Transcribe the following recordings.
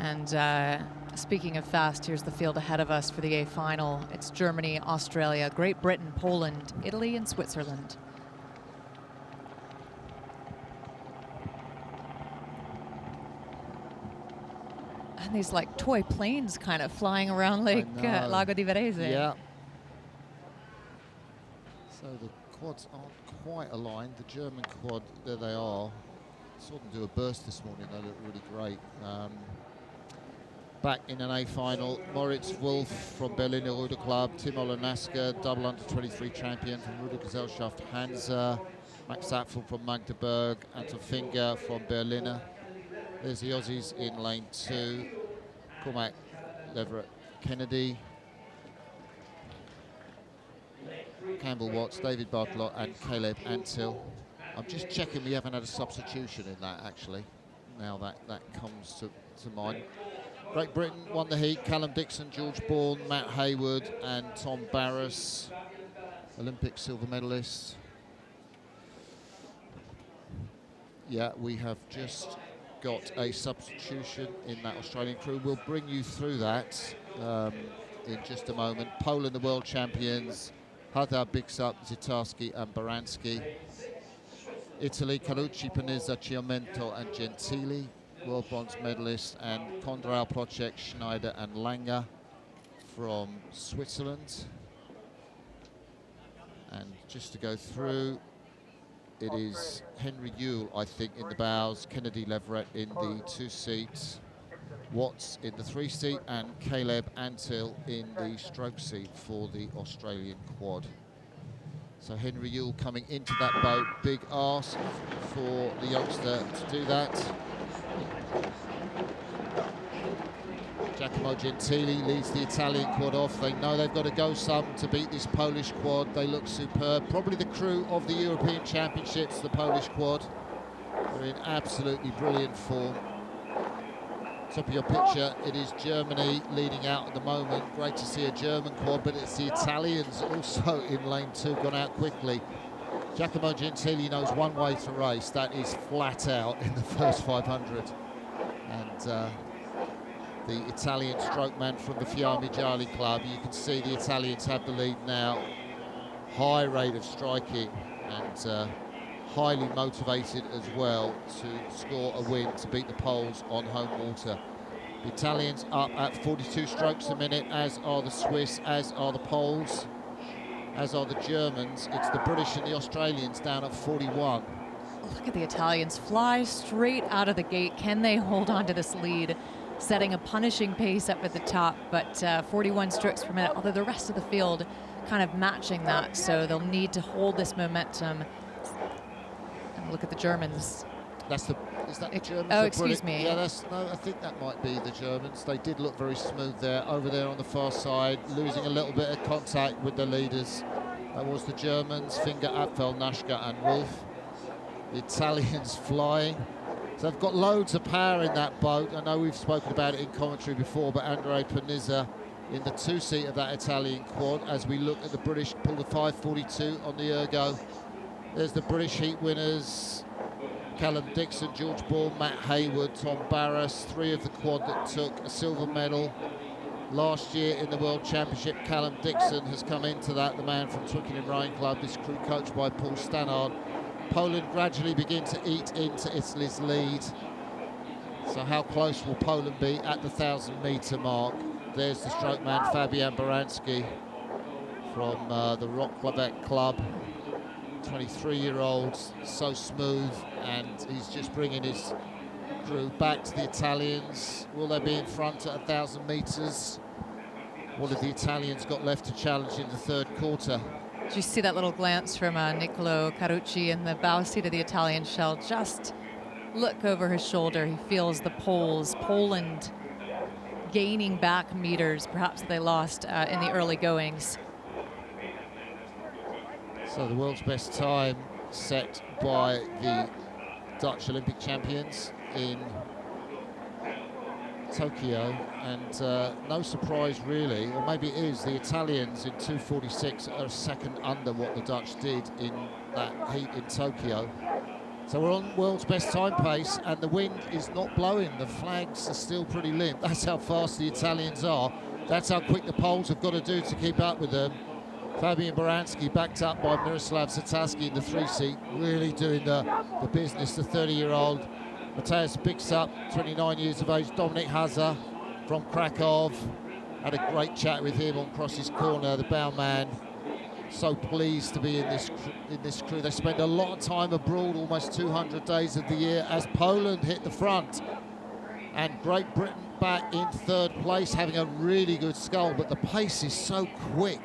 And speaking of fast, here's the field ahead of us for the A final. It's Germany, Australia, Great Britain, Poland, Italy, and Switzerland. And these like toy planes kind of flying around Lake Lago di Varese. Yeah. So the quads aren't quite aligned. The German quad, there they are. Saw them do a burst this morning. They look really great. Back in an A final, Moritz Wolf from Berliner Ruder Club, Tim Olanaska, double under 23 champion from Ruder Gesellschaft Hansa, Max Apfel from Magdeburg, Anton Finger from Berliner. There's the Aussies in lane 2. Cormac Leverett Kennedy, Campbell Watts, David Bartlott, and Caleb Antil. I'm just checking we haven't had a substitution in that, actually, now that comes to mind. Great Britain won the heat. Callum Dixon, George Bourne, Matt Hayward, and Tom Barras, Olympic silver medalists. Yeah, we have just got a substitution in that Australian crew. We'll bring you through that in just a moment. Poland, the world champions, Hadar, Bixup, Zitarski, and Baranski. Italy, Carucci, Panizza, Chiomento, and Gentili, world bronze medalists, and Kondrau, Procek, Schneider, and Langer from Switzerland. And just to go through, it is Henry Yule, I think, in the bows, Kennedy Leverett in the 2 seats, Watts in the 3 seat, and Caleb Antil in the stroke seat for the Australian quad. So Henry Yule coming into that boat, big ask for the youngster to do that. Giacomo Gentili leads the Italian quad off. They know they've got to go some to beat this Polish quad. They look superb. Probably the crew of the European Championships, the Polish quad. They're in absolutely brilliant form. Top of your picture, it is Germany leading out at the moment. Great to see a German quad, but it's the Italians also in lane 2, gone out quickly. Giacomo Gentili knows one way to race. That is flat out in the first 500. And the Italian strokeman from the Fiamma Gialli club, you can see the Italians have the lead now. High rate of striking and highly motivated as well to score a win to beat the Poles on home water. The Italians up at 42 strokes a minute, as are the Swiss, as are the Poles, as are the Germans. It's the British and the Australians down at 41. Look at the Italians fly straight out of the gate. Can they hold on to this lead? Setting a punishing pace up at the top, but 41 strokes per minute, although the rest of the field kind of matching that, so they'll need to hold this momentum. And look at the Germans. Is that the Germans? Oh, excuse me. Yeah, no, I think that might be the Germans. They did look very smooth there, over there on the far side, losing a little bit of contact with the leaders. That was the Germans, Finger, Apfel, Nashka, and Wolf. The Italians flying. So they've got loads of power in that boat. I know we've spoken about it in commentary before, but Andrea Panizza in the 2 seat of that Italian quad as we look at the British pull the 542 on the ergo. There's the British heat winners, Callum Dixon, George Bourne, Matt Hayward, Tom Barras, 3 of the quad that took a silver medal last year in the World Championship. Callum Dixon has come into that, the man from Twickenham Rowing Club, this crew coached by Paul Stannard. Poland gradually begin to eat into Italy's lead. So how close will Poland be at the 1,000-metre mark? There's the strokeman Fabian Baranski from the Rocklebeck Club. 23-year-old, so smooth, and he's just bringing his crew back to the Italians. Will they be in front at 1,000 metres? What have the Italians got left to challenge in the 3rd quarter? Did you see that little glance from Niccolo Carucci in the bow seat of the Italian shell? Just look over his shoulder. He feels the Poles, Poland gaining back meters, perhaps they lost in the early goings. So the world's best time set by the Dutch Olympic champions in Tokyo, and no surprise really, or maybe it is, the Italians in 2:46 are a second under what the Dutch did in that heat in Tokyo. So we're on world's best time pace, and the wind is not blowing. The flags are still pretty limp. That's how fast the Italians are. That's how quick the Poles have got to do to keep up with them. Fabian Baranski, backed up by Miroslav Sataski in the 3-seat, really doing the business. The 30-year-old Mateusz picks up, 29 years of age. Dominik Haza from Krakow. Had a great chat with him on Cross's Corner, the bowman. So pleased to be in this crew. They spend a lot of time abroad, almost 200 days of the year, as Poland hit the front. And Great Britain back in third place, having a really good scull, but the pace is so quick.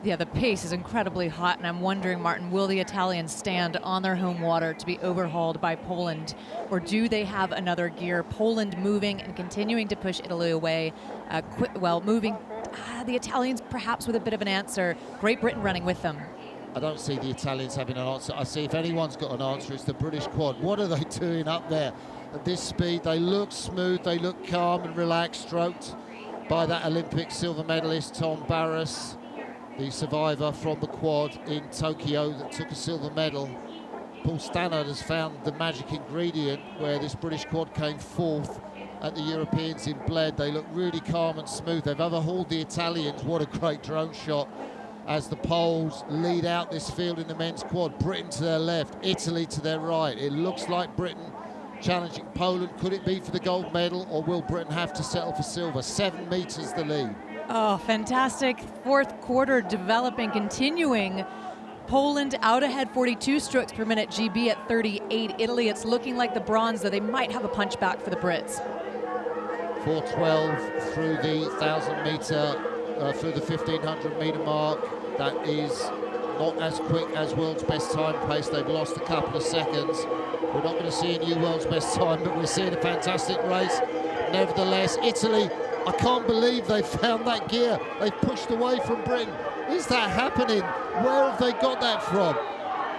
Yeah, the pace is incredibly hot, and I'm wondering, Martin, will the Italians stand on their home water to be overhauled by Poland, or do they have another gear? Poland moving and continuing to push Italy away, moving the Italians perhaps with a bit of an answer. Great Britain running with them. I don't see the Italians having an answer. I see if anyone's got an answer, it's the British quad. What are they doing up there at this speed? They look smooth, they look calm and relaxed, stroked by that Olympic silver medalist Tom Barras, the survivor from the quad in Tokyo that took a silver medal. Paul Stannard has found the magic ingredient where this British quad came fourth at the Europeans in Bled. They look really calm and smooth. They've overhauled the Italians. What a great drone shot as the Poles lead out this field in the men's quad. Britain to their left, Italy to their right. It looks like Britain challenging Poland. Could it be for the gold medal, or will Britain have to settle for silver? 7 meters the lead. Oh, fantastic. Fourth quarter developing, continuing. Poland out ahead, 42 strokes per minute, GB at 38. Italy, it's looking like the bronze, though they might have a punch back for the Brits. 4:12 through the 1,000 meter, through the 1,500 meter mark. That is not as quick as world's best time pace. They've lost a couple of seconds. We're not going to see a new world's best time, but we're seeing a fantastic race. Nevertheless, Italy, I can't believe they found that gear. They've pushed away from Britain. Is that happening? Where have they got that from?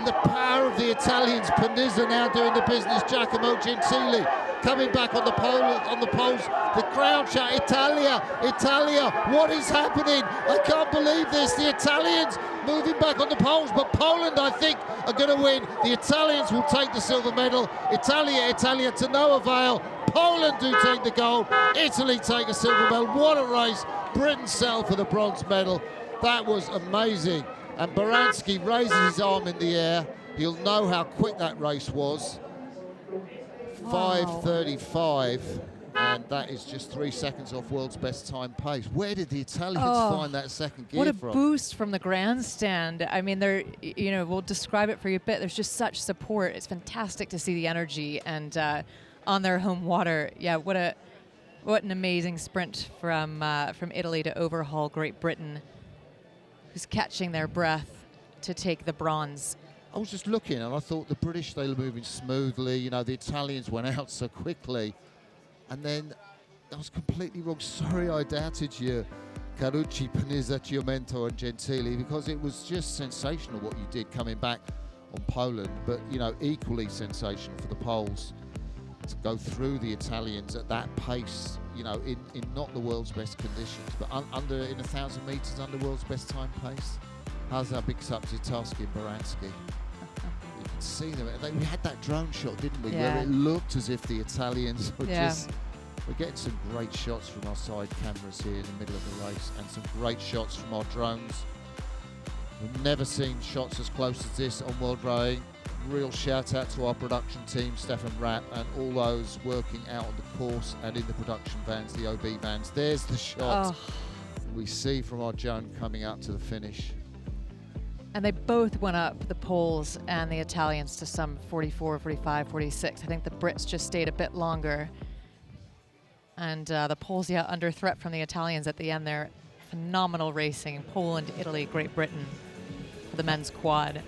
The power of the Italians. Panizza now doing the business. Giacomo Gentili coming back on the poles. The crowd shout, Italia, Italia, what is happening? I can't believe this. The Italians moving back on the poles, but Poland, I think, are going to win. The Italians will take the silver medal. Italia to no avail. Poland do take the gold. Italy take a silver medal. What a race. Britain settled for the bronze medal. That was amazing. And Baranski raises his arm in the air. He'll know how quick that race was. 5:35, and that is just 3 seconds off world's best time pace. Where did the Italians find that second gear from? What a boost from the grandstand. I mean, we'll describe it for you a bit. There's just such support. It's fantastic to see the energy, and on their home water. Yeah, what an amazing sprint from Italy to overhaul Great Britain, who's catching their breath to take the bronze. I was just looking and I thought the British, they were moving smoothly. You know, the Italians went out so quickly. And then I was completely wrong. Sorry, I doubted you, Carucci, Panizza, Giumento and Gentili, because it was just sensational what you did coming back on Poland. But, you know, equally sensational for the Poles to go through the Italians at that pace, you know, in not the world's best conditions, but in 1,000 meters under world's best time pace. Hazard picks up Zitarsky and Baranski. You can see them. We had that drone shot, didn't we? Yeah. Where it looked as if the Italians were we're getting some great shots from our side cameras here in the middle of the race, and some great shots from our drones. We've never seen shots as close as this on World Rowing. Real shout out to our production team, Stefan Rapp, and all those working out on the course and in the production vans, the OB vans. There's the shot we see from our Joan coming out to the finish. And they both went up, the Poles and the Italians, to some 44, 45, 46. I think the Brits just stayed a bit longer. And the Poles, under threat from the Italians at the end there. Phenomenal racing. Poland, Italy, Great Britain for the men's quad.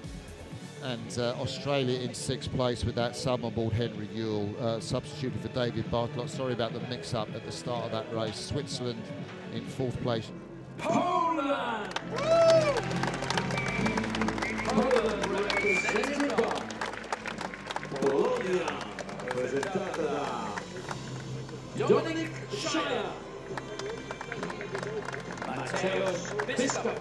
And Australia in 6th place with that sub on board Henry Ewell, substituted for David Bartlott. Sorry about the mix-up at the start of that race. Switzerland in 4th place. Poland! Poland represented by Bologna, presentata da Dominik Schreier, Mateusz Piska,